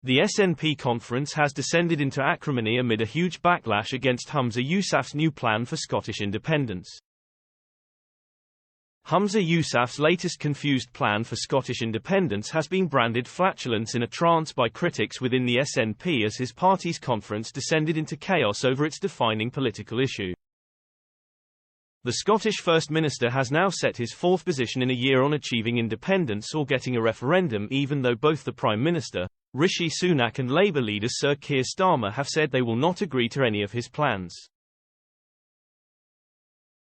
The SNP conference has descended into acrimony amid a huge backlash against Humza Yousaf's new plan for Scottish independence. Humza Yousaf's latest confused plan for Scottish independence has been branded flatulence in a trance by critics within the SNP as his party's conference descended into chaos over its defining political issue. The Scottish First Minister has now set his fourth position in a year on achieving independence or getting a referendum, even though both the Prime Minister, Rishi Sunak, and Labour leader Sir Keir Starmer have said they will not agree to any of his plans.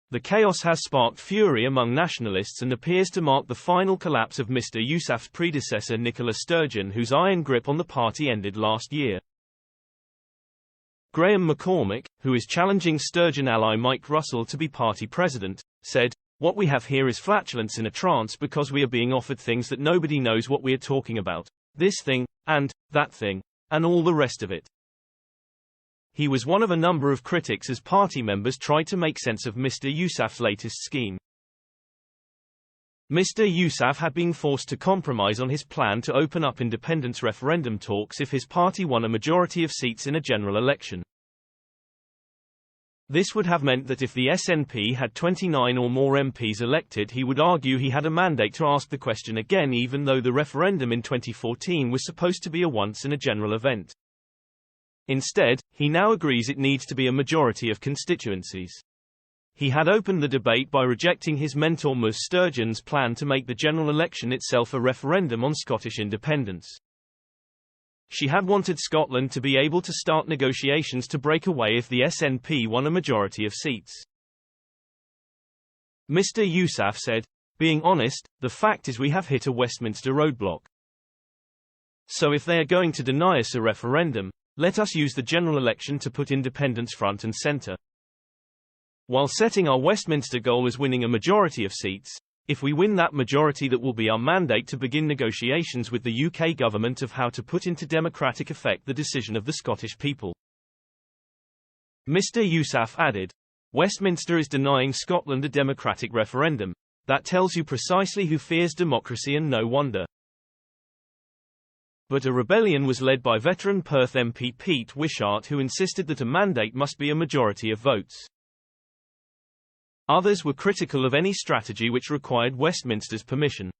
The chaos has sparked fury among nationalists and appears to mark the final collapse of Mr Yousaf's predecessor Nicola Sturgeon, whose iron grip on the party ended last year. Graham McCormick, who is challenging Sturgeon ally Mike Russell to be party president, said, "What we have here is flatulence in a trance because we are being offered things that nobody knows what we are talking about. This thing, and that thing, and all the rest of it." He was one of a number of critics as party members tried to make sense of Mr Yousaf's latest scheme. Mr Yousaf had been forced to compromise on his plan to open up independence referendum talks if his party won a majority of seats in a general election. This would have meant that if the SNP had 29 or more MPs elected, he would argue he had a mandate to ask the question again, even though the referendum in 2014 was supposed to be a once-in-a-general event. Instead, he now agrees it needs to be a majority of constituencies. He had opened the debate by rejecting his mentor Ms Sturgeon's plan to make the general election itself a referendum on Scottish independence. She had wanted Scotland to be able to start negotiations to break away if the SNP won a majority of seats. Mr Yousaf said, "Being honest, the fact is we have hit a Westminster roadblock. So if they are going to deny us a referendum, let us use the general election to put independence front and centre. While setting our Westminster goal as winning a majority of seats, if we win that majority, that will be our mandate to begin negotiations with the UK government of how to put into democratic effect the decision of the Scottish people." Mr Yousaf added, "Westminster is denying Scotland a democratic referendum. That tells you precisely who fears democracy, and no wonder." But a rebellion was led by veteran Perth MP Pete Wishart, who insisted that a mandate must be a majority of votes. Others were critical of any strategy which required Westminster's permission.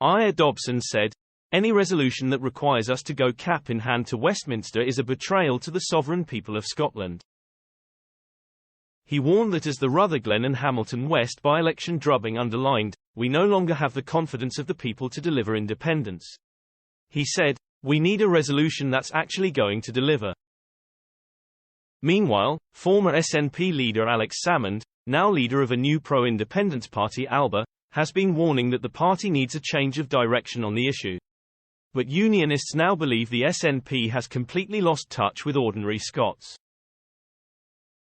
Aya Dobson said, "Any resolution that requires us to go cap in hand to Westminster is a betrayal to the sovereign people of Scotland." He warned that as the Rutherglen and Hamilton West by-election drubbing underlined, "We no longer have the confidence of the people to deliver independence." He said, "We need a resolution that's actually going to deliver." Meanwhile, former SNP leader Alex Salmond, now leader of a new pro-independence party ALBA, has been warning that the party needs a change of direction on the issue. But unionists now believe the SNP has completely lost touch with ordinary Scots.